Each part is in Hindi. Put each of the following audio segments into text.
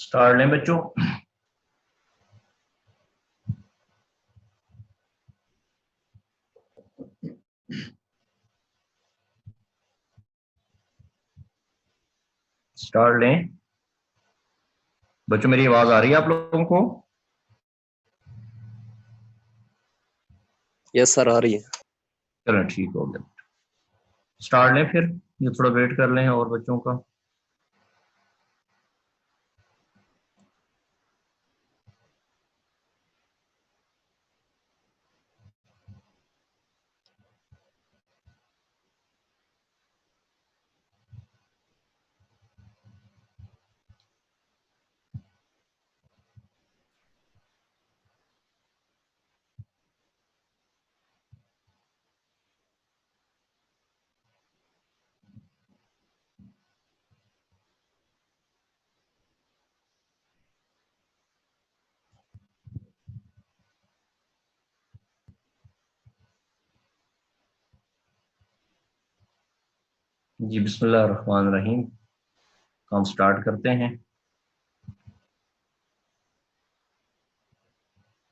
स्टार्ट लें बच्चों। स्टार्ट लें बच्चों, मेरी आवाज आ रही है आप लोगों को? यस सर, आ रही है। चलो ठीक हो गया। स्टार्ट लें फिर, ये थोड़ा वेट कर लें और बच्चों का। जी बिस्मिल्लाह रहमान रहीम। काम स्टार्ट करते हैं।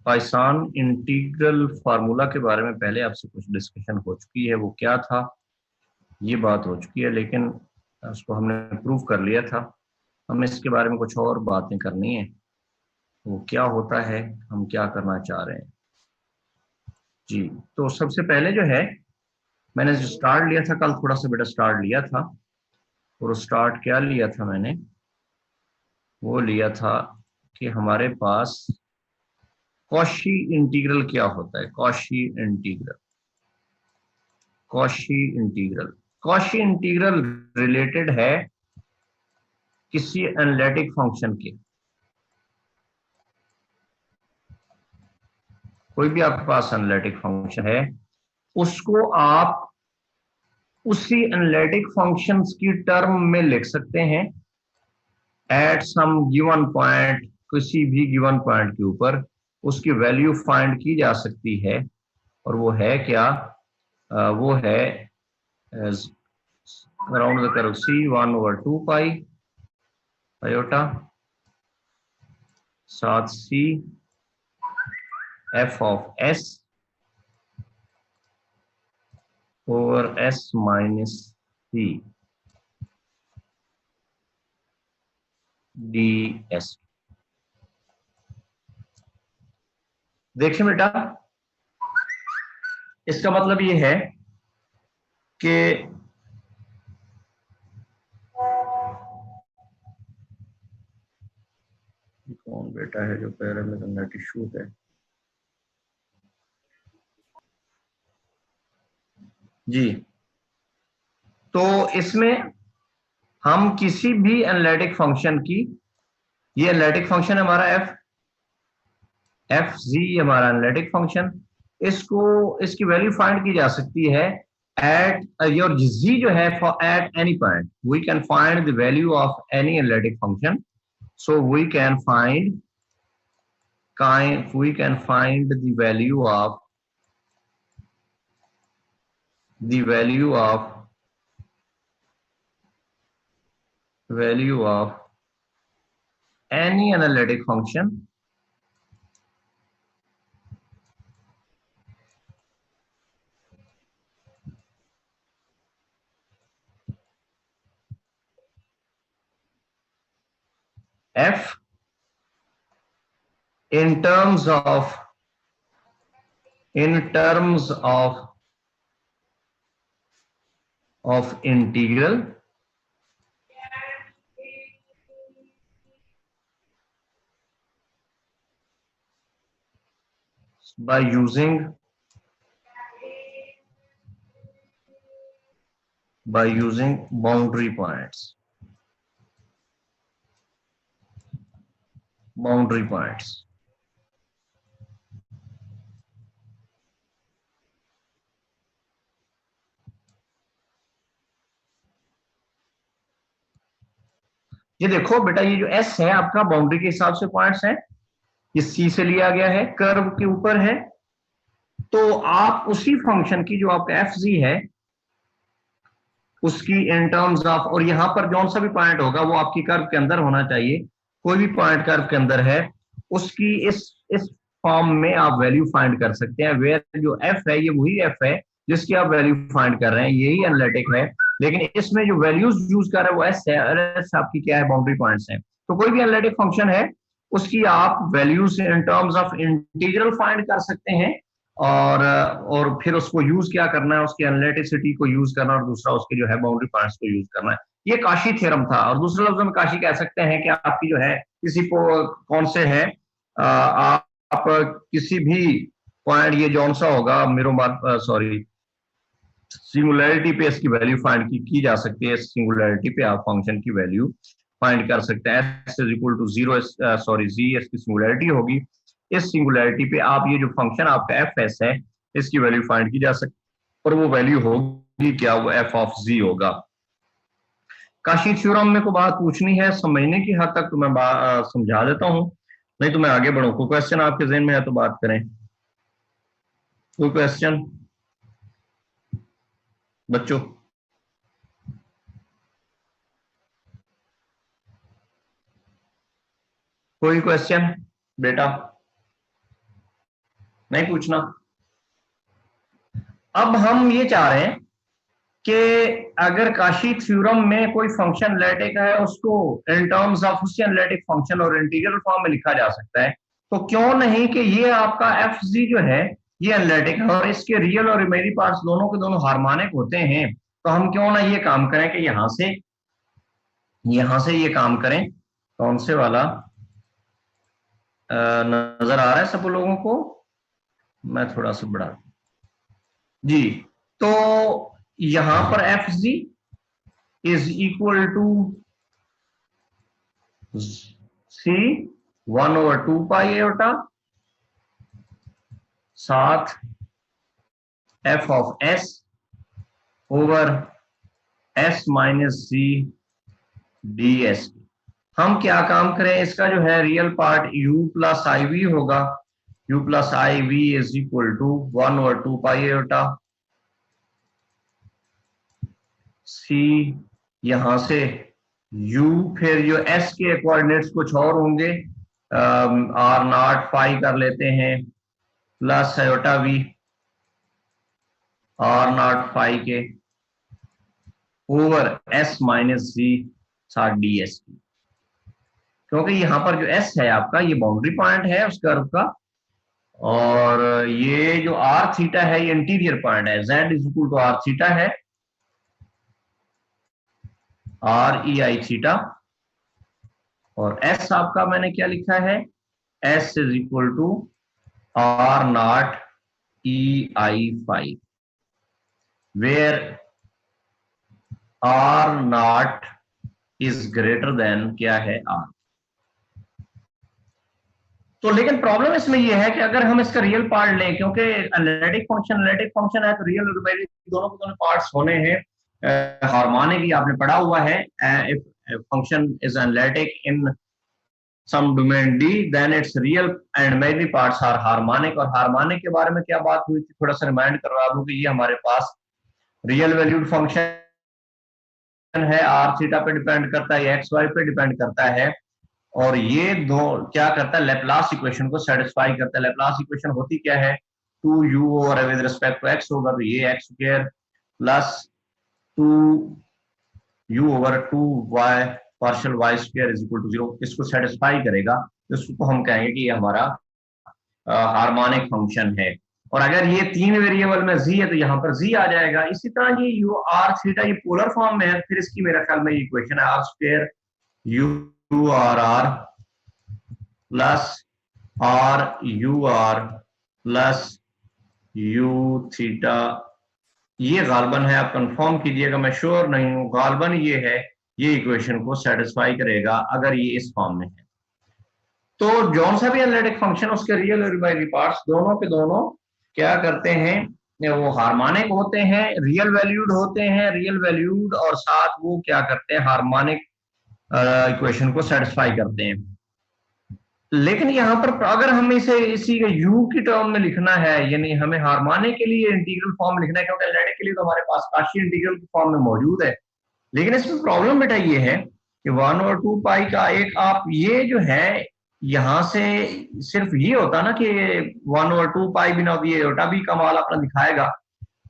पाइसान इंटीग्रल फार्मूला के बारे में पहले आपसे कुछ डिस्कशन हो चुकी है, वो क्या था ये बात हो चुकी है, लेकिन उसको हमने प्रूव कर लिया था। हमें इसके बारे में कुछ और बातें करनी है। वो क्या होता है, हम क्या करना चाह रहे हैं। जी, तो सबसे पहले जो है, मैंने जो स्टार्ट लिया था कल, थोड़ा सा बेटा स्टार्ट लिया था। और स्टार्ट क्या लिया था मैंने, वो लिया था कि हमारे पास कॉशी इंटीग्रल क्या होता है। Cauchy integral, Cauchy integral, Cauchy integral related है किसी एनालिटिक फंक्शन के। कोई भी आपके पास एनालिटिक फंक्शन है, उसको आप उसी एनालिटिक फंक्शंस की टर्म में लिख सकते हैं एट सम गिवन पॉइंट। किसी भी गिवन पॉइंट के ऊपर उसकी वैल्यू फाइंड की जा सकती है। और वो है क्या? वो है around the curve C1/2 iota साथ C f of S over S minus C ds। देखिए बेटा, इसका मतलब ये है कि कौन बेटा है जो कह रहा है मेरा नेट इशू है? जी, तो इसमें हम किसी भी एनालिटिक फंक्शन की, ये एनालिटिक फंक्शन हमारा एफ जी हमारा एनालिटिक फंक्शन, इसको इसकी वैल्यू फाइंड की जा सकती है एट योर जी जो है for at any point we can find the value of any analytic function. So we can find the value of any analytic function f in terms of integral by using boundary points। ये देखो बेटा, ये जो S है आपका बाउंड्री के हिसाब से पॉइंट्स है, ये C से लिया गया है, कर्व के ऊपर है। तो आप उसी फंक्शन की जो आपका एफ जी है उसकी इन टर्म्स ऑफ, और यहां पर जौन सा भी पॉइंट होगा वो आपकी कर्व के अंदर होना चाहिए, कोई भी पॉइंट कर्व के अंदर है उसकी इस फॉर्म में आप वैल्यू फाइंड कर सकते हैं। वेयर जो एफ है ये वही एफ है जिसकी आप वैल्यू फाइंड कर रहे हैं, यही एनालिटिक है, लेकिन इसमें जो वैल्यूज यूज कर रहे हैं वो एस है और एस आपकी क्या है, बाउंड्री पॉइंट्स है। तो कोई भी एनालिटिक फंक्शन है उसकी आप values in terms of integral find कर सकते हैं, और फिर उसको यूज क्या करना है, उसकी एनालिटिसिटी को यूज करना, और दूसरा उसके जो है बाउंड्री पॉइंट्स को यूज करना है। ये काशी थ्योरम था, और दूसरे लफ्जों में काशी कह सकते हैं कि आपकी जो है किसी को कौन से है आप किसी भी पॉइंट, ये जौन सा होगा मेरो सॉरी सिंगुलैरिटी पे इसकी वैल्यू फाइंड की जा सकती है। सिंगुलैरिटी पे आप फंक्शन की वैल्यू फाइंड कर सकते हैं। S is equal to zero, sorry जी इसकी सिंगुलैरिटी होगी। इस सिंगुलैरिटी पे आप ये जो फंक्शन आपका एफ एस है इसकी वैल्यू फाइंड की जा सकती है, और वो वैल्यू होगी क्या, वो एफ ऑफ जी होगा। काशी थ्योरम में को बात पूछनी है समझने की हद तक तो मैं समझा देता हूं, नहीं तो मैं आगे बढ़ूं। कोई क्वेश्चन आपके जहन में है तो बात करें। कोई क्वेश्चन बच्चों? कोई क्वेश्चन बेटा? नहीं पूछना? अब हम ये चाह रहे हैं कि अगर काशी थ्योरम में कोई फंक्शन एनालिटिक है उसको इन टर्म्स ऑफ उसके एनालिटिक फंक्शन और इंटीग्रल फॉर्म में लिखा जा सकता है, तो क्यों नहीं कि ये आपका एफ जी जो है ये एनालिटिक है और इसके रियल और इमेजिनरी पार्ट्स दोनों के दोनों हार्मोनिक होते हैं। तो हम क्यों ना ये काम करें कि यहां से ये काम करें। कौन से वाला नजर आ रहा है सब लोगों को? मैं थोड़ा सा बढ़ा जी। तो यहां पर F ji is equal to C 1/2 pi eta साथ F of S over S minus C D S. हम क्या काम करें, इसका जो है real part u plus I V होगा। u plus I V is equal to 1/2 pi eta C, यहां से u, फिर जो s के कोऑर्डिनेट्स कुछ और होंगे, आर नॉट फाई कर लेते हैं, plus iota V R not phi के ओवर s माइनस सी साथ डी एस की। क्योंकि यहां पर जो s है आपका ये बाउंड्री पॉइंट है उस कर्व का, और ये जो आर थीटा है ये इंटीरियर पॉइंट है। z is equal to R theta है, आर ई आई थीटा, और s आपका मैंने क्या लिखा है, s is equal to R naught E I phi, where R naught is greater than क्या है आर। तो लेकिन प्रॉब्लम इसमें यह है कि अगर हम इसका रियल पार्ट लें, क्योंकि एनालिटिक फंक्शन है तो रियल और इमेजिनरी दोनों के दोनों पार्ट्स होने हैं। हार्मोनिक आपने पढ़ा हुआ है, if function is analytic in some domain D then its real and imaginary parts are harmonic. और हार्मोनिक के बारे में क्या बात हुई थी, थोड़ा सा रिमाइंड करवा दूं कि ये हमारे पास रियल वैल्यूड फंक्शन है, आर थीटा पे डिपेंड करता है, एक्स वाई पे डिपेंड करता है, और ये दो क्या करता है, लेप्लास इक्वेशन को सेटिस्फाई करता है। लेप्लास इक्वेशन होती क्या है, 2u over with respect to x होगा, तो ये x square plus 2u over 2y partial y स्क्वायर इज इक्वल टू 0, इसको सेटिस्फाई करेगा, तो इसको हम कहेंगे कि ये हमारा हार्मोनिक फंक्शन है। और अगर ये तीन वेरिएबल में z है तो यहाँ पर z आ जाएगा। इसी तरह ये u r थीटा ये पोलर फॉर्म में है, फिर इसकी मेरा ख्याल में इक्वेशन है r square u r r plus r u r plus u theta. ये गालबन है, आप कंफर्म कीजिएगा, मैं श्योर नहीं हूं, गालबन ये है, ये इक्वेशन को सेटिस्फाई करेगा अगर ये इस फॉर्म में है। तो जौन सा भी एनालिटिक फंक्शन उसके रियल और इमेजिनरी पार्ट्स दोनों के दोनों क्या करते हैं, वो हार्मोनिक होते हैं, रियल वैल्यूड होते हैं, रियल वैल्यूड, और साथ वो क्या करते हैं, हार्मोनिक इक्वेशन को सेटिस्फाई करते हैं। लेकिन यहाँ पर अगर हमें इसे इसी के u की टर्म में लिखना है, यानी हमें हार्मोनिक के लिए इंटीग्रल फॉर्म लिखना है, क्योंकि एनालिटिक के लिए तो हमारे पास काशी इंटीग्रल की फॉर्म में मौजूद है। लेकिन इसमें प्रॉब्लम बेटा ये है कि 1/2 पाई का एक आप ये जो है यहां से सिर्फ ये होता ना कि 1/2 पाई बिना ये योटा भी कमाल अपना दिखाएगा,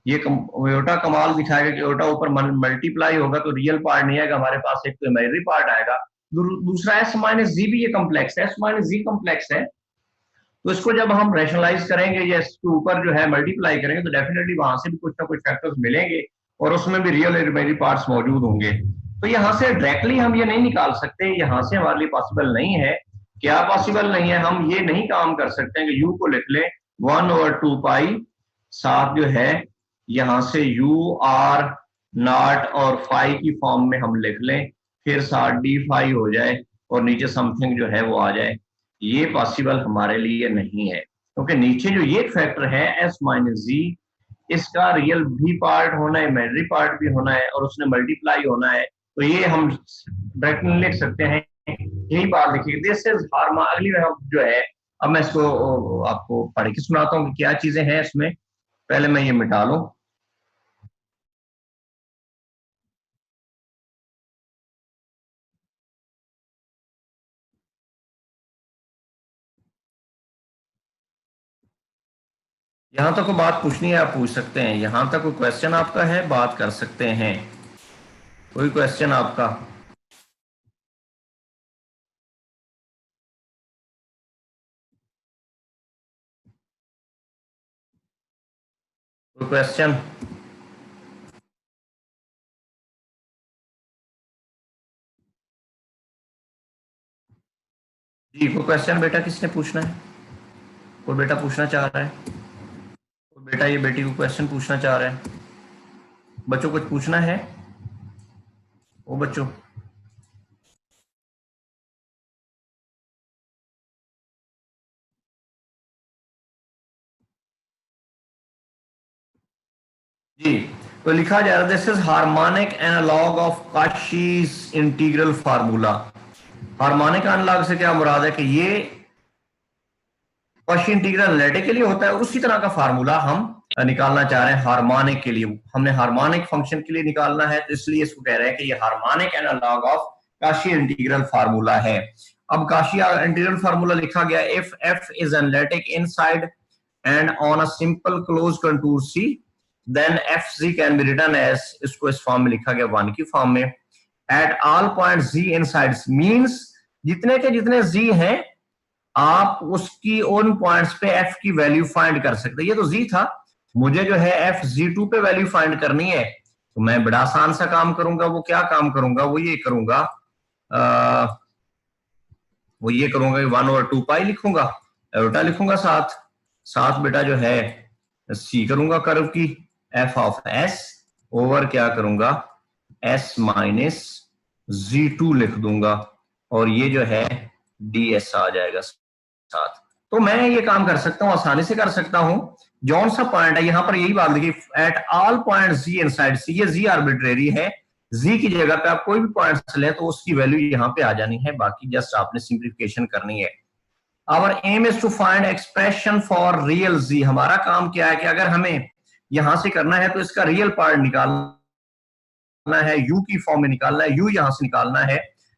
ये योटा कमाल दिखाएगा कि योटा ऊपर मल्टीप्लाई होगा तो रियल पार्ट नहीं आएगा हमारे पास, एक तो इमेजिनरी पार्ट आएगा। दूसरा एस माइनस जी भी ये कम्प्लेक्स है, एस माइनस जी कम्प्लेक्स है, तो इसको जब हम रैशनलाइज करेंगे या इसके ऊपर जो है मल्टीप्लाई करेंगे तो डेफिनेटली वहां से भी कुछ ना कुछ फैक्टर्स मिलेंगे और उसमें भी रियल इमेजिनरी पार्ट्स मौजूद होंगे। तो यहाँ से डायरेक्टली हम ये नहीं निकाल सकते, यहाँ से हमारे लिए पॉसिबल नहीं है। क्या पॉसिबल नहीं है? हम ये नहीं काम कर सकते हैं कि यू को लिख ले 1/2 पाई, साथ जो है यहाँ से यू आर नॉट और फाई की फॉर्म में हम लिख लें, फिर साथ डी फाई हो जाए और नीचे समथिंग जो है वो आ जाए। ये पॉसिबल हमारे लिए नहीं है क्योंकि नीचे जो ये फैक्टर है एस माइनस जी, इसका रियल भी पार्ट होना है, इमेजिनरी पार्ट भी होना है और उसने मल्टीप्लाई होना है, तो ये हम डायरेक्टली लिख सकते हैं। यही बात लिखिए, दिस इज हार्मा। अगली जो है, अब मैं इसको आपको पढ़ के सुनाता हूँ कि क्या चीजें हैं इसमें। पहले मैं ये मिटा लूं। यहां तक कोई बात पूछनी है आप पूछ सकते हैं, यहां तक कोई क्वेश्चन आपका है बात कर सकते हैं, कोई क्वेश्चन आपका? कोई क्वेश्चन? जी कोई क्वेश्चन बेटा किसने पूछना है? कोई बेटा पूछना चाह रहा है? कोई बेटा ये बेटी को क्वेश्चन पूछना चाह रहा है? बच्चों कुछ पूछना है? वो बच्चों जी, तो लिखा जा रहा है this is harmonic analogue of Cauchy's integral formula. Harmonic analog से क्या मुराद है कि ये कॉशी इंटीग्रल एनालिटिक के लिए होता है, उसी तरह का फार्मूला हम निकालना चाह रहे हैं हार्मोनिक के लिए। हमने हार्मोनिक फंक्शन के लिए निकालना है, तो इसलिए इसको कह रहे हैं कि ये harmonic analogue of Cauchy integral formula है। अब काशी इंटीग्रल फार्मूला लिखा गया, if F is analytic inside and on a simple closed contour C, then fz can be written as, इसको इस फॉर्म में लिखा गया 1 की फॉर्म में, at all points z inside means जितने के जितने z हैं आप उसकी उन पॉइंट्स पे f की वैल्यू फाइंड कर सकते हैं। ये तो z था, मुझे जो है f z2 पे वैल्यू फाइंड करनी है, तो मैं बड़ा आसान सा काम करूंगा। वो क्या काम करूंगा? वो ये करूंगा, वो ये करूंगा कि 1/2 पाई लिखूंगा, एरोटा लिखूंगा, साथ साथ बेटा जो है सी करूंगा कर्व की, एफ ऑफ एस ओवर क्या करूंगा, एस माइनस Z2 लिख दूंगा और ये जो है डी एस आ जाएगा साथ। तो मैं ये काम कर सकता हूं, आसानी से कर सकता हूं। जौन सा पॉइंट है यहां पर यही बात लिखी, at all point G inside C, ये जी आर्बिट्रेरी है, जी की जगह पे आप कोई भी पॉइंट लें तो उसकी वैल्यू यहां पे आ जानी है, बाकी जस्ट आपने सिंप्लीफिकेशन करनी है। Our aim is to find expression for real z। हमारा काम क्या है कि अगर हमें यहां से करना है तो इसका रियल पार्ट निकालना है, u की फॉर्म में निकालना है, u यहां से निकालना है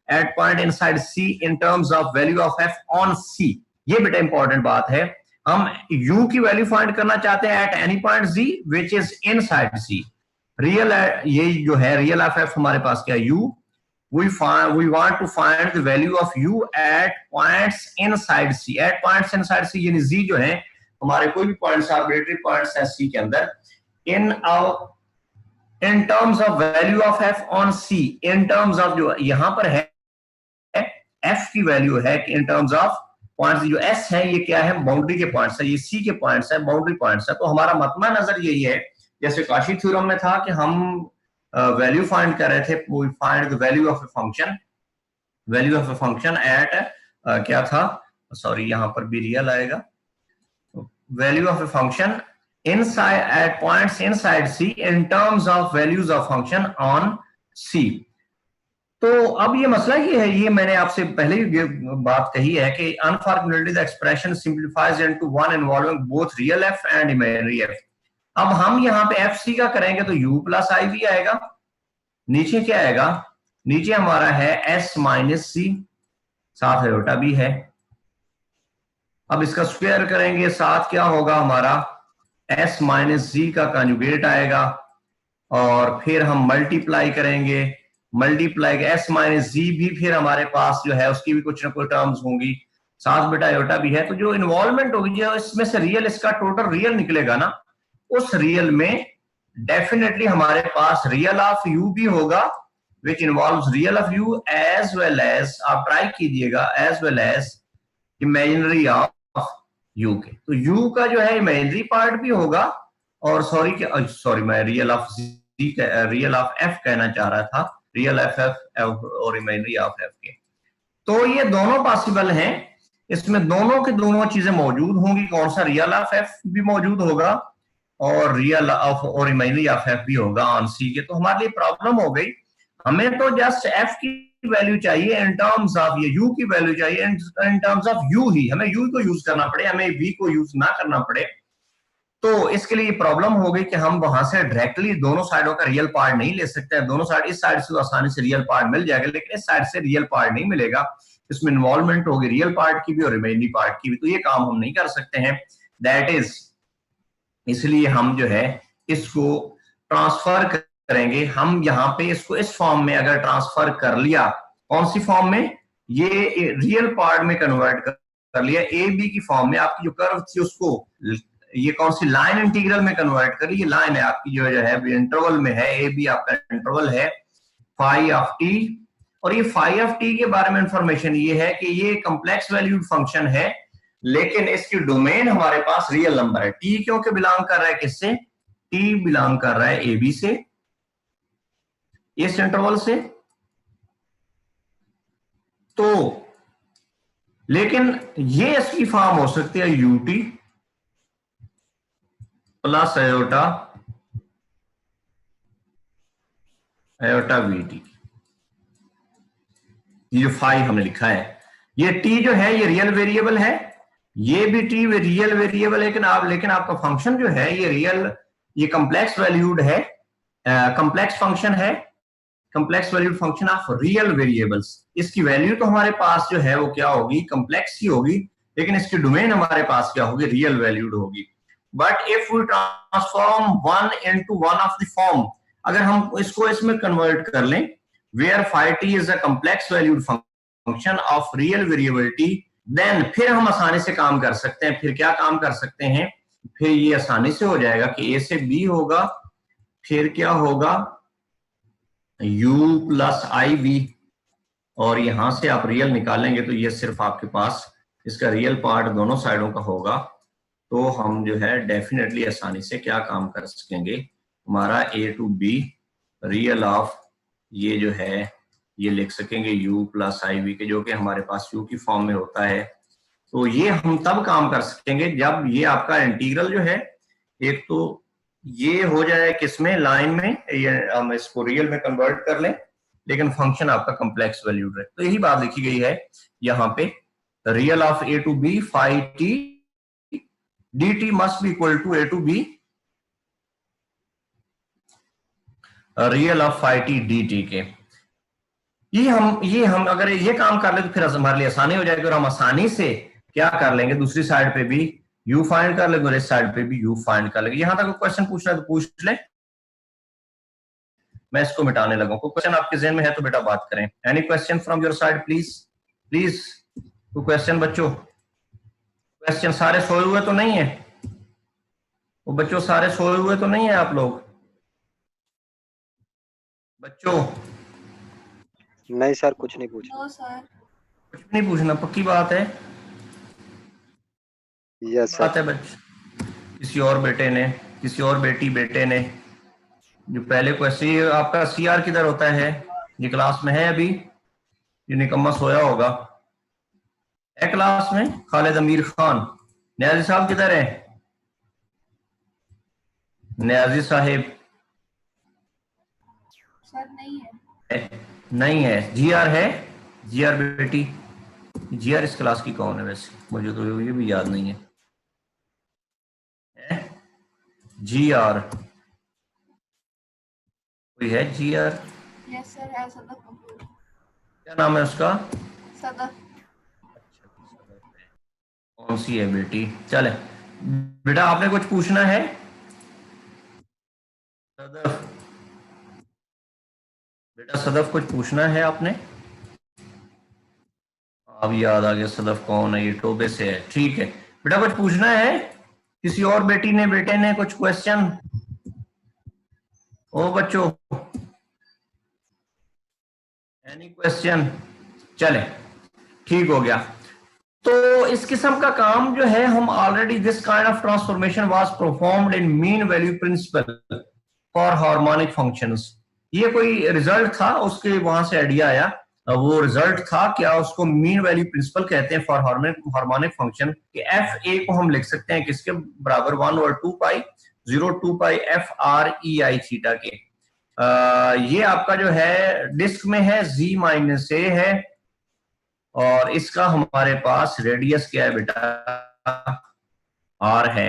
at point inside c in terms of value of f on c। ये बेटा इंपॉर्टेंट बात है, हम u की वैल्यू फाइंड करना चाहते हैं eight any point z which is inside c। Real ये जो है रियल ऑफ f हमारे पास क्या है, u। we want to find the value of u at points inside c, at points inside c यानी z जो है हमारे कोई भी पॉइंट्स आर्बिट्रेरी पॉइंट्स है c के अंदर, in terms of value of f on c, in terms of जो यहां पर है f की वैल्यू है कि in terms of पॉइंट्स, जो s है ये क्या है, बाउंड्री के पॉइंट्स है, ये c के पॉइंट्स है, बाउंड्री पॉइंट्स है। तो हमारा मतमा नजर यही है, जैसे काशी थ्योरम में था कि हम वैल्यू फाइंड कर रहे थे, we find the value of a function, value of a function at क्या था, सॉरी यहां पर भी रियल आएगा, value of a function inside at points inside C in terms of values of function on C. तो अब ये मसला ये है, ये मैंने आपसे पहले ही बात कही है कि unfortunately the expression simplifies into one involving both real F and imaginary F. अब हम यहाँ पे एफ सी का करेंगे तो u प्लस आई भी आएगा, नीचे क्या आएगा नीचे हमारा है s माइनस सी, साथ आयोटा भी है। अब इसका स्क्वायर करेंगे, साथ क्या होगा हमारा s माइनस जी का कंजुगेट आएगा, और फिर हम मल्टीप्लाई करेंगे, मल्टीप्लाई s माइनस जी भी फिर हमारे पास जो है उसकी भी कुछ ना कुछ टर्म्स होंगी, साथ बेटा आयोटा भी है। तो जो इन्वॉल्वमेंट होगी, जो इसमें से रियल, इसका टोटल रियल निकलेगा ना, उस रियल में डेफिनेटली हमारे पास रियल ऑफ u भी होगा, which involves real of u as well as, आप ट्राई कीजिएगा, as well as imaginary of u के। तो u का जो है इमेजिनरी पार्ट भी होगा, और सॉरी मैं real of G, real of f कहना चाह रहा था, रियल एफ एफ और इमेजिनरी ऑफ f के। तो ये दोनों पॉसिबल हैं, इसमें दोनों के दोनों चीजें मौजूद होंगी। कौन सा, रियल ऑफ f भी मौजूद होगा और रियल ऑफ और इमेजिनरी ऑफ f भी होगा ऑन सी के। तो हमारे लिए प्रॉब्लम हो गई, हमें तो जस्ट f की वैल्यू चाहिए इन टर्म्स ऑफ, ये u की वैल्यू चाहिए इन टर्म्स ऑफ u ही, हमें u को यूज करना पड़े, हमें v को यूज ना करना पड़े। तो इसके लिए प्रॉब्लम हो गई कि हम वहां से डायरेक्टली दोनों साइडों का रियल पार्ट नहीं ले सकते हैं। दोनों साइड, इस साइड से तो आसानी से रियल पार्ट मिल जाएगा, लेकिन इस साइड से रियल पार्ट नहीं मिलेगा, इसमें इन्वॉल्वमेंट होगी रियल पार्ट की भी और इमेजिनरी पार्ट की भी। तो ये काम हम नहीं कर सकते हैं, दैट इज, इसलिए हम जो है इसको ट्रांसफर करेंगे। हम यहाँ पे इसको इस फॉर्म में अगर ट्रांसफर कर लिया, कौन सी फॉर्म में, ये रियल पार्ट में कन्वर्ट कर लिया, ए बी की फॉर्म में, आपकी जो कर्व थी उसको ये कौन सी लाइन इंटीग्रल में कन्वर्ट कर ली, ये लाइन है आपकी जो है इंटरवल में है, ए बी आपका इंटरवल है फाई ऑफ टी। और ये फाई ऑफ टी के बारे में इंफॉर्मेशन ये है कि ये कॉम्प्लेक्स वैल्यूड फंक्शन है, लेकिन इसकी डोमेन हमारे पास रियल नंबर है। टी क्योंकि बिलोंग कर रहा है किससे, टी बिलोंग कर रहा है ए बी से, इस इंटरवल से। तो लेकिन ये इसकी फॉर्म हो सकती है UT plus iota, iota VT. ये जो फाई हमने लिखा है, ये टी जो है ये रियल वेरिएबल है, ये भी टी रियल वेरिएबल है, लेकिन आपका फंक्शन जो है ये रियल, ये कॉम्प्लेक्स वैल्यूड है, कॉम्प्लेक्स फंक्शन है, complex valued function of real variables. इसकी वैल्यू तो हमारे पास जो है वो क्या होगी, कॉम्प्लेक्स ही होगी, लेकिन इसकी डोमेन हमारे पास क्या होगी, रियल वैल्यूड होगी। But if we transform one into one of the form, अगर हम इसको इसमें कन्वर्ट कर लें, where phi T is a complex valued function of real variability, then फिर हम आसानी से काम कर सकते हैं। फिर क्या काम कर सकते हैं, फिर ये आसानी से हो जाएगा कि ए से बी होगा, फिर क्या होगा u प्लस आई वी, और यहां से आप रियल निकालेंगे तो ये सिर्फ आपके पास इसका रियल पार्ट दोनों साइडों का होगा। तो हम जो है डेफिनेटली आसानी से क्या काम कर सकेंगे, हमारा a to b real of ये जो है ये लिख सकेंगे u प्लस आई वी के, जो कि हमारे पास u की फॉर्म में होता है। तो ये हम तब काम कर सकेंगे जब ये आपका इंटीग्रल जो है, एक तो ये हो जाए किसमें, लाइन में, ये हम इसको रियल में कन्वर्ट कर लें, लेकिन फंक्शन आपका कॉम्प्लेक्स वैल्यूड रहे। तो यही बात लिखी गई है यहाँ पे, real of A to B phi T D T must be equal to A to B real of phi T D T के। ये हम अगर ये काम कर ले तो फिर हमारे लिए आसानी हो जाएगी, और हम आसानी से क्या कर लेंगे, दूसरी साइड पे भी u फाइंड कर लेंगे और इस साइड पे भी u फाइंड कर लेंगे। यहां तक क्वेश्चन पूछना है तो पूछ ले, मैं इसको मिटाने लगा। कोई क्वेश्चन आपके ज़हन में है तो बेटा बात करें। Any question from your side please, please कोई क्वेश्चन बच्चों, क्वेश्चन सारे सोए हुए तो नहीं है, वो बच्चों सारे सोए हुए तो नहीं है आप लोग बच्चों? नहीं सर, कुछ नहीं पूछना। नो सर, कुछ नहीं पूछना, पक्की बात है? यस बात सर। है बच्चे, किसी और बेटे ने, किसी और बेटे ने जो पहले क्वेश्चन, आपका सीआर किधर होता है, ये क्लास में है अभी, ये निकम्मा सोया होगा, है क्लास में? खालिद अमीर खान, न्याजी साहब किधर है, न्याजी साहिब? सर नहीं है। नहीं है। जीआर है, जीआर बेटी, जीआर इस क्लास की कौन है वैसे, मुझे तो ये भी याद नहीं है। जीआर कोई है, जीआर? यस सर, है सर, कंप्यूटर क्या नाम है उसका? सदफ। कौन सी है बेटी? चले बेटा, आपने कुछ पूछना है? सदफ, बेटा सदफ कुछ पूछना है आपने? अब याद आ गया सदफ कौन है, ये टोबे से है। ठीक है बेटा, कुछ पूछना है? किसी और बेटी ने बेटे ने कुछ क्वेश्चन? ओ बच्चों, एनी क्वेश्चन? चले ठीक हो गया। तो इस किस्म का काम जो है हम already, this kind of transformation was performed in mean value principle for harmonic functions. ये कोई रिजल्ट था, उसके वहां से आइडिया आया। वो रिजल्ट था क्या, उसको मीन वैल्यू प्रिंसिपल कहते हैं फॉर हार्मोनिक फंक्शन। कि एफ ए को हम लिख सकते हैं किसके बराबर, 1/2 पाई 0 पाई F R E I theta के। ये आपका जो है डिस्क में है, z माइनस ए है, और इसका हमारे पास रेडियस क्या है बेटा, r है।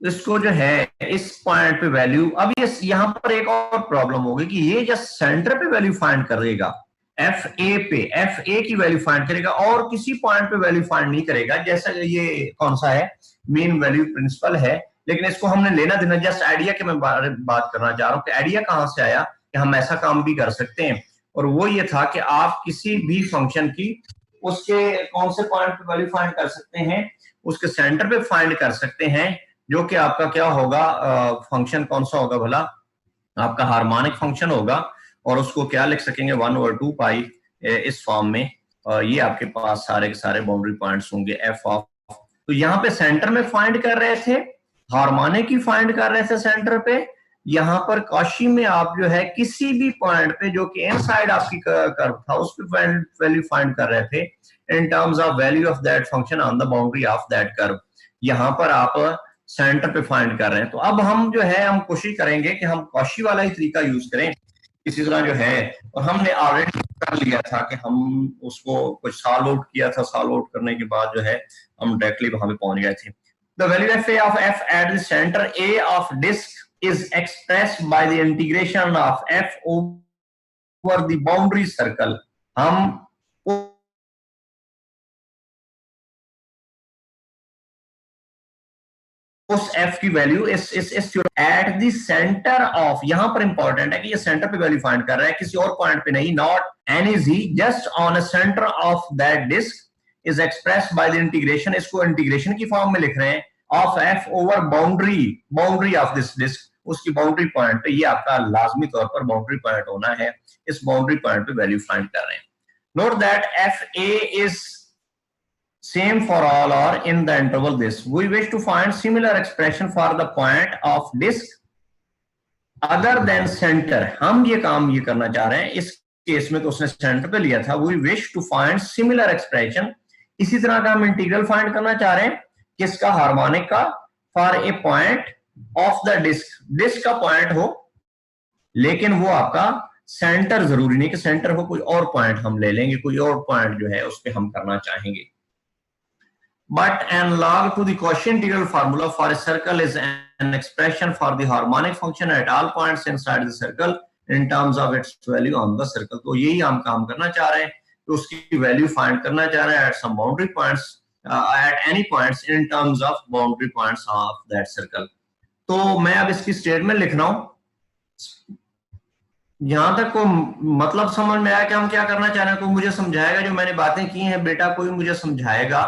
इसको जो है इस पॉइंट पे वैल्यू, अब ये यहां पर एक और प्रॉब्लम होगी कि ये जस्ट सेंटर पे वैल्यू फाइंड करेगा, एफ ए पे, एफ ए की वैल्यू फाइंड करेगा और किसी पॉइंट पे वैल्यू फाइंड नहीं करेगा। जैसा ये कौन सा है, मीन वैल्यू प्रिंसिपल है, लेकिन इसको हमने लेना देना जस्ट आइडिया के मैं बात करना चाह रहा हूं कि आइडिया कहां से आया कि हम ऐसा काम भी कर सकते हैं। और वो ये था कि आप किसी भी फंक्शन की उसके कौन से पॉइंट पे वैल्यू फाइंड कर सकते हैं, उसके सेंटर पे फाइंड कर सकते हैं, जो कि आपका क्या होगा, फंक्शन कौन सा होगा भला, आपका हार्मोनिक फंक्शन होगा। और उसको क्या लिख सकेंगे, 1/2 पाई इस फॉर्म में। ये आपके पास सारे के सारे बाउंड्री पॉइंट्स होंगे एफ ऑफ। तो यहाँ पे सेंटर में फाइंड कर रहे थे, हार्मोनिक ही फाइंड कर रहे थे सेंटर पे। यहाँ पर कॉशी में आप जो है किसी भी पॉइंट पे जो कि इनसाइड आपकी कर्व था उस पे वैल्यू फाइंड कर रहे थे इन terms of value of that function on the boundary of that curve. यहाँ पर आप सेंटर पे फाइंड कर रहे हैं। तो अब हम जो है हम कोशिश करेंगे कि हम कॉशी वाला ही तरीका यूज करें इसी तरह जो है। और हमने ऑलरेडी कर लिया था कि हम उसको कुछ सॉल्व आउट किया था, सॉल्व आउट करने के बाद जो है हम डायरेक्टली वहां पे पहुंच गए थे। The value of A of F at the centre A of disc is expressed by the integration of f over the boundary circle। हम उस f की वैल्यू इस एट द सेंटर ऑफ, यहां पर इंपॉर्टेंट है कि ये सेंटर पे वैल्यू फाइंड कर रहा है, किसी और पॉइंट पे नहीं, not any z, just on a centre of that disc is expressed by the integration. इसको इंटीग्रेशन की फॉर्म में लिख रहे हैं, of f over boundary of this disc, उसकी बाउंड्री पॉइंट पे। ये आपका लाजमी तौर पर बाउंड्री पॉइंट होना है, इस बाउंड्री पॉइंट पे वैल्यू फाइंड कर रहे हैं। Note that F A is same for all और in the interval this. We wish to find similar expression for the point of disc other than centre. हम ये काम ये करना चाह रहे हैं, इस केस में तो उसने सेंटर पे लिया था। We wish to find similar expression, इसी तरह का हम इंटीग्रल फाइंड करना चाह रहे हैं किसका, हार्मोनिक का, for a point of the disk का पॉइंट हो, लेकिन वो आपका सेंटर जरूरी नहीं कि सेंटर हो, कोई और पॉइंट हम ले लेंगे, कोई और पॉइंट जो है उस पर हम करना चाहेंगे। But analogue to the quotient integral formula for a circle is an expression for the harmonic function at all points inside the circle in terms of its value on the circle. तो यही हम काम करना चाह रहे हैं, तो उसकी वैल्यू फाइंड करना चाह रहे हैं at some boundary points, at any points in terms of boundary points of that circle. तो मैं अब इसकी स्टेटमेंट लिख रहा हूं। यहां तक को मतलब समझ में आया कि हम क्या करना चाह रहे हैं? कोई मुझे समझाएगा जो मैंने बातें की हैं बेटा, कोई मुझे समझाएगा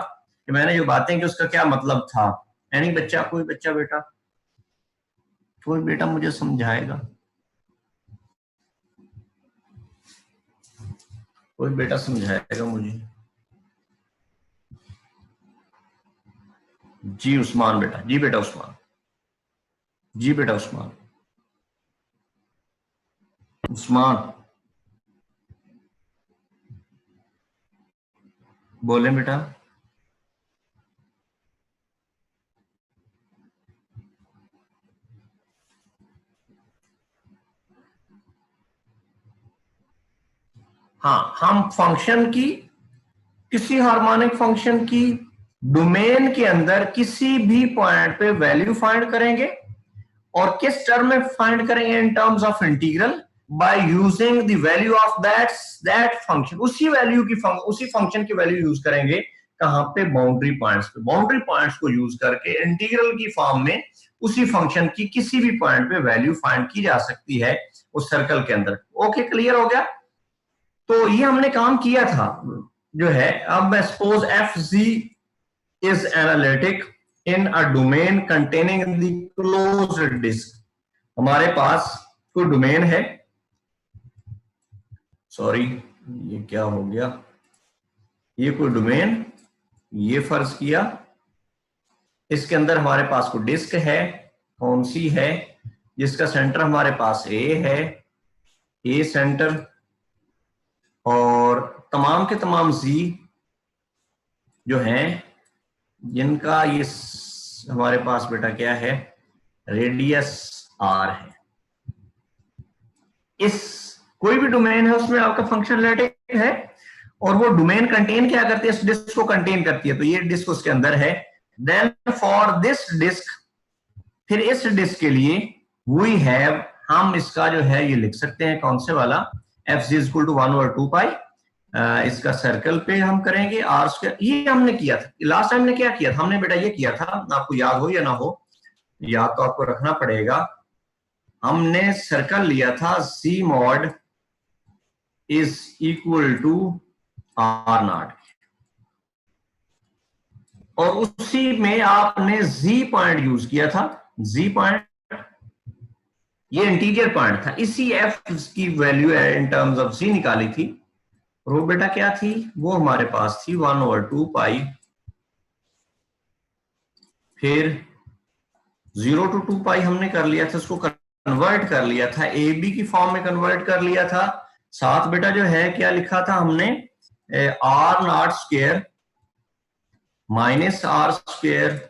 कि मैंने जो बातें की उसका क्या मतलब था? यानी बच्चा, कोई बच्चा बेटा, कोई बेटा मुझे समझाएगा? कोई बेटा समझाएगा मुझे? जी उस्मान बेटा, जी बेटा उस्मान, जी बेटा उस्मान, उस्मान बोले बेटा। हाँ, हम फंक्शन की, किसी हार्मोनिक फंक्शन की डोमेन के अंदर किसी भी पॉइंट पे वैल्यू फाइंड करेंगे और किस टर्म में फाइंड करेंगे, इन terms of integral. By using the value of that function, उसी वैल्यू की उसी फंक्शन की वैल्यू यूज करेंगे कहां पे, बाउंड्री पॉइंट्स पे। बाउंड्री पॉइंट्स को यूज करके इंटीग्रल की फॉर्म में उसी फंक्शन की किसी भी पॉइंट पे वैल्यू फाइंड की जा सकती है उस सर्कल के अंदर। ओके, क्लियर हो गया? तो ये हमने काम किया था जो है। अब suppose f ji is analytic in a domain containing the closed disk. हमारे पास कोई डोमेन है, सॉरी ये क्या हो गया, ये कोई डोमेन, ये फर्ज किया, इसके अंदर हमारे पास कोई डिस्क है, कौन सी है, जिसका सेंटर हमारे पास ए है, ए सेंटर, और तमाम के तमाम जी जो हैं जिनका ये हमारे पास बेटा क्या है, रेडियस आर है। इस कोई भी डोमेन है उसमें आपका फंक्शन लैटिक है, और वो डोमेन कंटेन क्या करती है, इस डिस्क को कंटेन करती है, तो ये डिस्क उसके अंदर है। देन फॉर दिस डिस्क, फिर इस डिस्क के लिए वी हैव, हम इसका जो है ये लिख सकते हैं कौन से वाला, एफ जी इक्वल टू 1 और 2 पाई, इसका सर्कल पे हम करेंगे आर स्क्वायर। ये हमने किया था लास्ट टाइम ने, क्या किया था हमने बेटा, ये किया था, आपको याद हो या ना हो, याद तो आपको रखना पड़ेगा। हमने सर्कल लिया था C mod is equal to R not, और उसी में आपने जी पॉइंट यूज किया था। जी पॉइंट ये इंटीजर पॉइंट था, इसी एफ की वैल्यू इन टर्म्स ऑफ जी निकाली थी। रो बेटा क्या थी, वो हमारे पास थी 1 over 2 पाई, फिर 0 to 2 पाई हमने कर लिया था, उसको कन्वर्ट कर लिया था, ए बी की फॉर्म में कन्वर्ट कर लिया था। साथ बेटा जो है क्या लिखा था हमने, R not square minus are square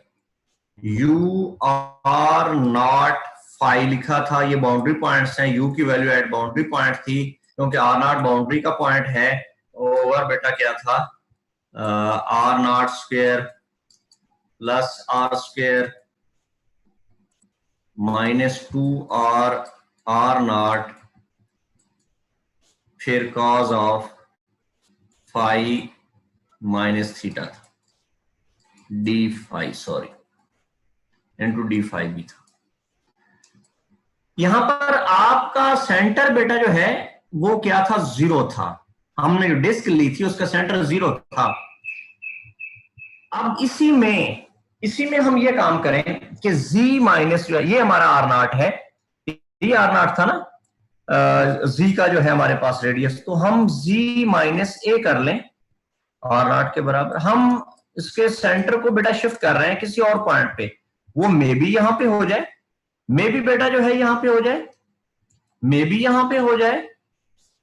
U R not phi लिखा था। ये बाउंड्री पॉइंट्स हैं, यू की वैल्यू एट बाउंड्री पॉइंट थी, क्योंकि आर नॉट बाउंड्री का पॉइंट है। ओवर बेटा क्या था, R not square plus are square minus 2 R not, फिर cos of phi minus theta था, D phi, sorry into D phi भी था। यहां पर आपका सेंटर बेटा जो है वो क्या था, 0 था। हमने जो डिस्क ली थी उसका सेंटर 0 था। अब इसी में हम ये काम करें कि z माइनस जो है, ये हमारा आर नॉट है, ये आर नॉट था ना, z का जो है हमारे पास रेडियस, तो हम z माइनस ए कर लें आर नॉट के बराबर। हम इसके सेंटर को बेटा शिफ्ट कर रहे हैं किसी और पॉइंट पे, वो मे बी यहां पे हो जाए, मे बी बेटा जो है यहां पे हो जाए, मे बी यहां पे हो जाए,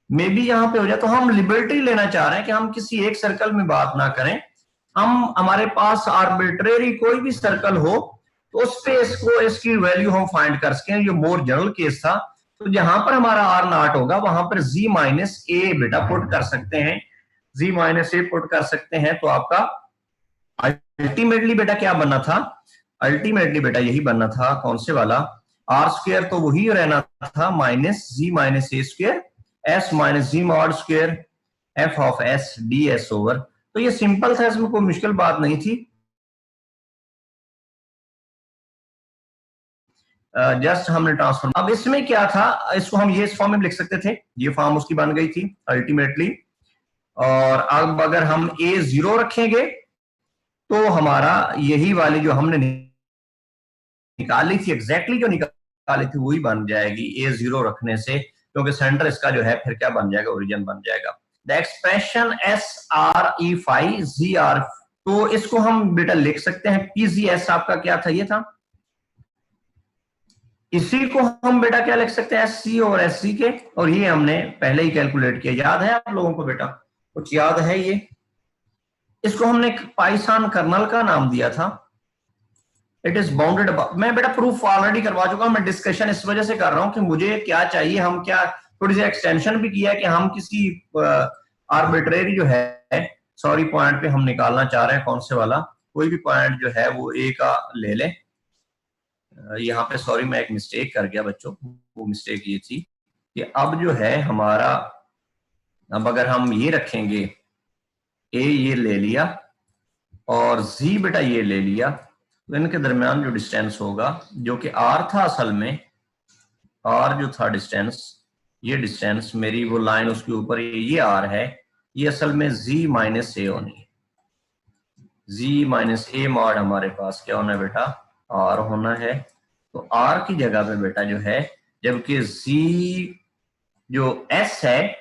मे बी यहां पे हो जाए। तो हम लिबर्टी लेना चाह रहे हैं कि हम किसी एक सर्कल में बात ना करें, हम हमारे पास आर्बिट्रेरी कोई भी सर्कल हो तो उस पे इसकी वैल्यू हम फाइंड कर सकें। ये मोर जनरल केस था, तो जहां पर हमारा आर नॉट होगा वहां पर z माइनस ए बेटा पुट कर सकते हैं, z माइनस ए पुट कर सकते हैं। तो आपका अल्टीमेटली बेटा क्या बनना था, अल्टीमेटली बेटा यही बनना था, कौन से वाला, आर स्क्वायर तो वही रहना था minus z minus a square s minus g mod square f of s d s over. तो ये सिंपल था, इसमें कोई मुश्किल बात नहीं थी। जस्ट हमने ट्रांसफॉर्म, अब इसमें क्या था, इसको हम ये इस फॉर्म में लिख सकते थे, ये फॉर्म उसकी बन गई थी अल्टीमेटली। और अब अगर हम a 0 रखेंगे तो हमारा यही वाली जो हमने निकाली थी, एग्जैक्टली जो निकाली थी वही बन जाएगी a 0 रखने से, क्योंकि सेंटर इसका जो है फिर क्या बन जाएगा, ओरिजिन बन जाएगा। The expression s r e phi g r, तो इसको हम बेटा लिख सकते हैं पीजीएस, आपका क्या था, ये था। इसी को हम बेटा क्या लिख सकते हैं, एस सी और एस सी के, और ये हमने पहले ही कैलकुलेट किया, याद है आप लोगों को बेटा, कुछ याद है ये। इसको हमने पाइथन कर्नल का नाम दिया था। इट इज बाउंडेड, मैं बेटा प्रूफ ऑलरेडी करवा चुका हूं, मैं डिस्कशन इस वजह से कर रहा हूं कि मुझे क्या चाहिए, हम क्या थोड़ी सी एक्सटेंशन भी किया कि हम किसी आर्बिट्रेरी जो है सॉरी पॉइंट पे हम निकालना चाह रहे हैं, कौन से वाला, कोई भी पॉइंट जो है वो ए का ले लें। यहाँ पे सॉरी मैं एक मिस्टेक कर गया बच्चों, वो मिस्टेक ये थी कि अब जो है हमारा, अब अगर हम ये रखेंगे ए ये ले लिया और जी बेटा ये ले लिया, तो इनके दरमियान जो डिस्टेंस होगा जो कि आर था, असल में आर जो था डिस्टेंस, ये डिस्टेंस मेरी वो लाइन उसके ऊपर ये आर है, ये असल में जी माइनस ए होनी है। जी माइनस ए मॉड हमारे पास क्या होना है बेटा, आर होना है। तो आर की जगह पे बेटा जो है, जबकि जी जो एस है,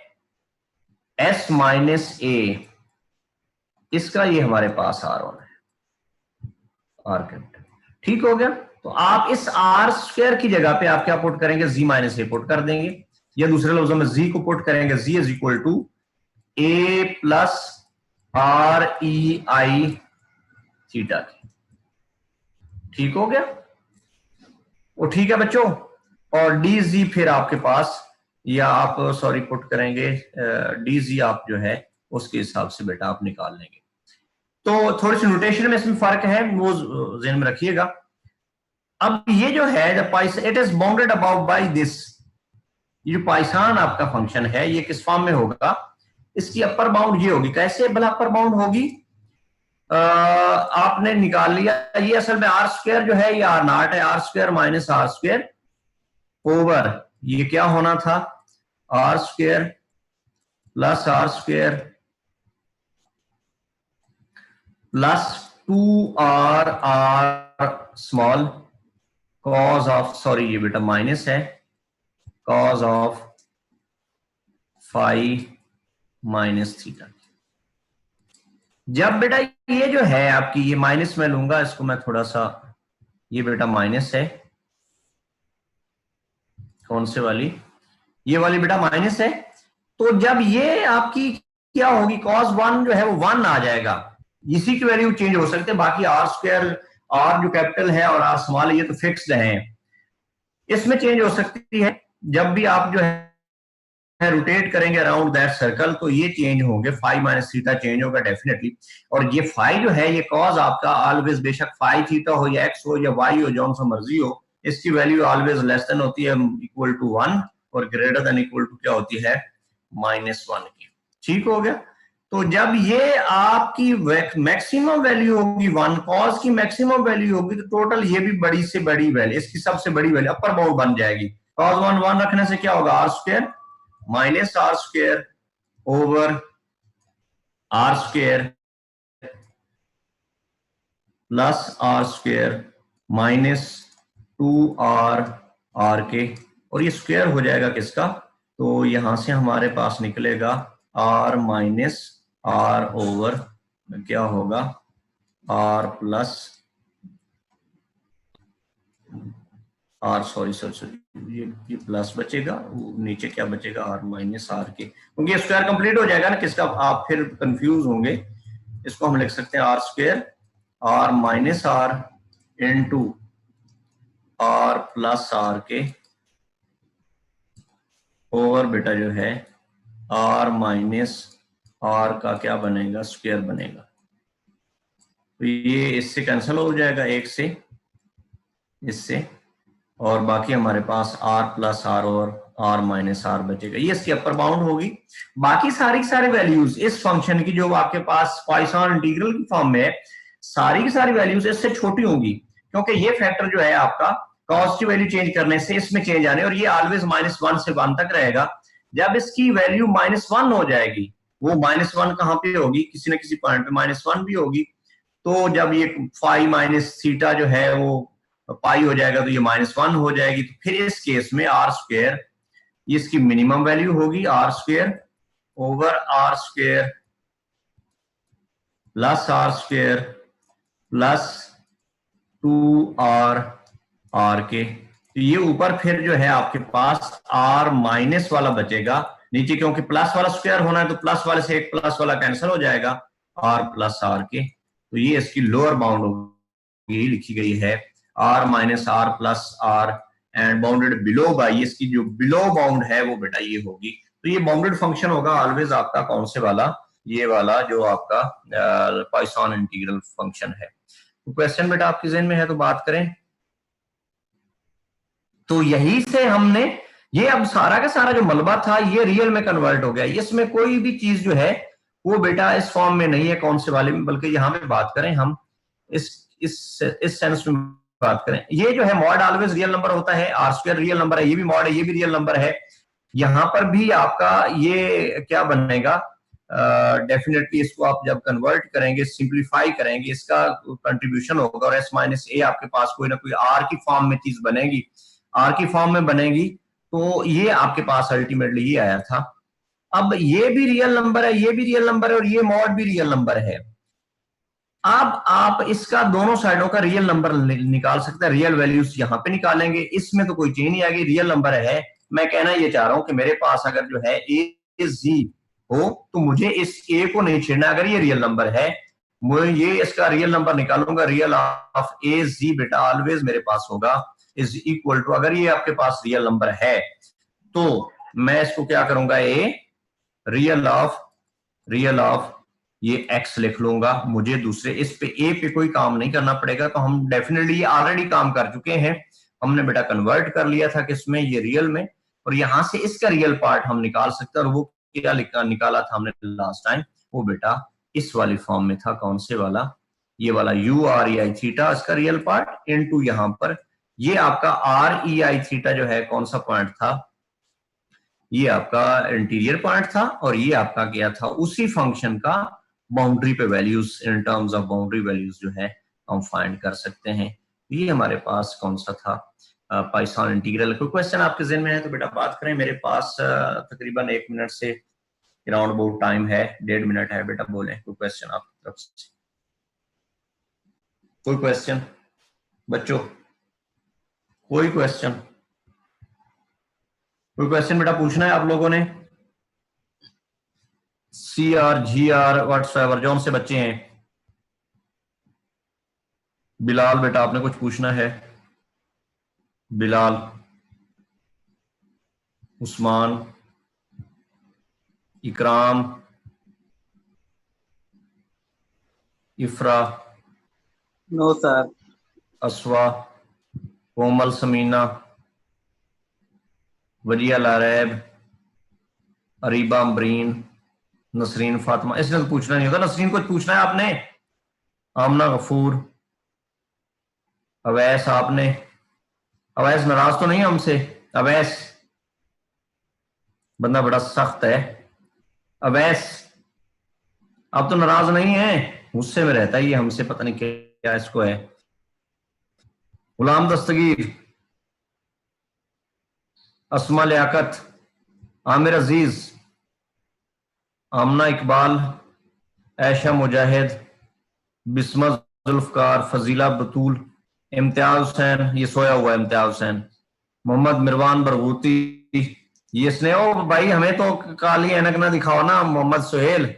एस माइनस ए, इसका ये हमारे पास आर होना है, आर कैपिटल। ठीक हो गया। तो आप इस आर स्क्वायर की जगह पे आप क्या पुट करेंगे, जी माइनस ए पुट कर देंगे, या दूसरे लफ्जों में जी को पुट करेंगे, G is equal to A plus R E I theta की। ठीक हो गया वो, ठीक है बच्चों। और डी जी फिर आपके पास, या आप सॉरी पुट करेंगे डी जी, आप जो है उसके हिसाब से बेटा आप निकाल लेंगे। तो थोड़ी सी नोटेशन में इसमें फर्क है, वो ज़हन में रखिएगा। अब ये जो है it is bounded about by this, ये जो पाइथन आपका फंक्शन है ये किस फॉर्म में होगा, इसकी अपर बाउंड ये होगी। कैसे भला अपर बाउंड होगी, आपने निकाल लिया, ये असल में आर स्क्वायर जो है ये आर नॉट है, r square minus are square over ये क्या होना था, r square plus are square plus 2r r small cos of, sorry ये बेटा माइनस है, cos of phi minus theta. जब बेटा ये जो है आपकी ये माइनस में लूंगा, इसको मैं थोड़ा सा, ये बेटा माइनस है, कौन से वाली, ये वाली बेटा माइनस है। तो जब ये आपकी क्या होगी, cos 1 जो है वो 1 आ जाएगा, इसी की वैल्यू चेंज हो सकते हैं, बाकी आर स्क्वायर, आर जो कैपिटल है और आर स्मॉल है ये तो फिक्स्ड है, इसमें चेंज हो सकती है। जब भी आप जो है रोटेट करेंगे अराउंड दैट सर्कल तो ये चेंज होंगे, फाई माइनस थीटा चेंज होगा डेफिनेटली। और ये फाई जो है ये कॉज आपका ऑलवेज, बेशक फाई थीटा हो या एक्स हो या वाई हो, जो सा मर्जी हो, इसकी वैल्यू ऑलवेज लेस देन होती है इक्वल टू 1 और ग्रेटर देन इक्वल टू क्या होती है, -1 की। ठीक हो गया। तो जब ये आपकी मैक्सिमम वैल्यू होगी 1, कॉज की मैक्सिमम वैल्यू होगी, तो टोटल ये भी बड़ी से बड़ी वैल्यू, इसकी सबसे बड़ी वैल्यू अपर बाउंड बन जाएगी। कॉज 1 रखने से क्या होगा, r square minus are square over r square plus are square minus 2r r के, और ये स्क्वायर हो जाएगा किसका, तो यहां से हमारे पास निकलेगा r माइनस r ओवर क्या होगा, r प्लस r, सॉरी ये प्लस बचेगा, नीचे क्या बचेगा, r माइनस r के, क्योंकि ये स्क्वायर कंप्लीट हो जाएगा ना किसका, आप फिर कंफ्यूज होंगे। इसको हम लिख सकते हैं r square r minus r into r plus r के ओवर बेटा जो है r माइनस r का क्या बनेगा, स्क्वायर बनेगा। तो ये इससे कैंसिल हो जाएगा, एक से इससे, और बाकी हमारे पास r प्लस r और r माइनस r बचेगा। ये इसकी अपर बाउंड होगी। बाकी सारी वैल्यूज इस फंक्शन की जो आपके पास पॉइसन इंटीग्रल की फॉर्म में है, सारी की सारी वैल्यूज इससे छोटी होंगी, क्योंकि ये फैक्टर जो है आपका कॉस की वैल्यू चेंज करने से इसमें चेंज आने, और ये ऑलवेज -1 से 1 तक रहेगा। जब इसकी वैल्यू -1 हो जाएगी, वो -1 कहां पे होगी, किसी न किसी पॉइंट पे -1 भी होगी। तो जब ये फाई माइनस थीटा जो है वो पाई हो जाएगा तो ये -1 हो जाएगी। तो फिर इस केस में आर स्क्वायर, इसकी मिनिमम वैल्यू होगी r square over r square plus are square plus 2r r के। तो ये ऊपर फिर जो है आपके पास r माइनस वाला बचेगा, नीचे क्योंकि प्लस वाला स्क्वायर होना है तो प्लस वाले से एक प्लस वाला कैंसिल हो जाएगा, r प्लस r के। तो ये इसकी लोअर बाउंड होगी, लिखी गई है r minus r plus r and bounded below by, इसकी जो बिलो बाउंड है वो बेटा ये होगी। तो ये बाउंडेड फंक्शन होगा ऑलवेज आपका कौन से वाला, ये वाला जो आपका पॉइसन इंटीग्रल फंक्शन है। तो क्वेश्चन बेटा आपके ज़हन में है तो बात करें। तो यही से हमने ये अब सारा का सारा जो मलबा था ये रियल में कन्वर्ट हो गया। इसमें कोई भी चीज जो है वो बेटा इस फॉर्म में नहीं है कौन से वाले में, बल्कि यहाँ पे बात करें हम इस सेंस में बात करें, ये जो है मॉड ऑलवेज रियल नंबर होता है, आर स्क्वायर रियल नंबर है, ये भी मॉड है, ये भी रियल नंबर है। यहां पर भी आपका ये क्या बनेगा, डेफिनेटली इसको आप जब कन्वर्ट करेंगे, सिंप्लीफाई करेंगे, इसका कंट्रीब्यूशन होगा और एस माइनस ए आपके पास कोई ना कोई आर की फॉर्म में चीज बनेगी, आर की फॉर्म में बनेगी। तो ये आपके पास अल्टीमेटली ये आया था। अब ये भी रियल नंबर है, ये भी रियल नंबर है और ये मॉड भी रियल नंबर है। अब आप इसका दोनों साइडों का रियल नंबर निकाल सकते हैं, रियल वैल्यूज यहां पे निकालेंगे, इसमें तो कोई चेंज नहीं आएगी, रियल नंबर है। मैं कहना ये चाह रहा हूं कि मेरे पास अगर जो है ए जी हो तो मुझे इस ए को नहीं छेड़ना, अगर ये रियल नंबर है मैं ये इसका रियल नंबर निकालूंगा, रियल ऑफ ए जी बेटा ऑलवेज मेरे पास होगा इज इक्वल टू, अगर ये आपके पास रियल नंबर है तो मैं इसको क्या करूंगा, ए रियल ऑफ ये x लिख लूंगा, मुझे दूसरे इस पे a पे कोई काम नहीं करना पड़ेगा। तो हम डेफिनेटली ऑलरेडी काम कर चुके हैं, हमने बेटा कन्वर्ट कर लिया था किसमें, ये रियल में, और यहां से इसका रियल पार्ट हम निकाल सकते हैं। और वो क्या निकाला था हमने लास्ट टाइम, वो बेटा इस वाली फॉर्म में था, कौन से वाला, ये वाला you are E I theta इसका रियल पार्ट इनटू यहां पर ये आपका आर ई आई थीटा जो है कौन सा पॉइंट था, ये आपका इंटीरियर पॉइंट था, और ये आपका क्या था, उसी फंक्शन का बाउंड्री पे values, in terms of boundary values जो है हम फाइंड कर सकते हैं। ये हमारे पास कौन सा था, पाइथन इंटीग्रल। कोई क्वेश्चन आपके ज़हन में है तो बेटा बात करें, मेरे पास तकरीबन 1 मिनट से अराउंड अबाउट टाइम है, 1.5 मिनट है, बेटा बोलें कोई क्वेश्चन आपकी तरफ से, कोई क्वेश्चन बच्चों, कोई क्वेश्चन बेटा पूछना है आप लोगों ने, c r g r whatsoever जौन से बच्चे हैं। बिलाल बेटा आपने कुछ पूछना है, बिलाल, उस्मान, इकराम, इफ्रा, नो सर, अस्वा, कोमल, समीना, वजिया लारैब, अरीबा, अमरीन, नसरीन, फातिमा। इसने तो पूछना नहीं होगा, नसरीन कुछ पूछना है आपने, आमना, गफूर, अवैस, आपने, अवैस नाराज तो नहीं हमसे, अवैस बंदा बड़ा सख्त है, अवैस अब तो नाराज नहीं है, गुस्से में रहता है ये हमसे, पता नहीं क्या इसको है। गुलाम दस्तगीर, अस्मा लियाकत, आमिर अजीज, आमना इकबाल, ऐशा मुजाहिद, बिस्मा जुल्फकार, फजीला बतूल, इम्तियाज हुसैन, ये सोया हुआ है इम्तियाज हुसैन, मोहम्मद मिरवान बरगूती, ये स्नेहो भाई हमें तो काली ऐनक ना दिखाओ ना, मोहम्मद सुहेल,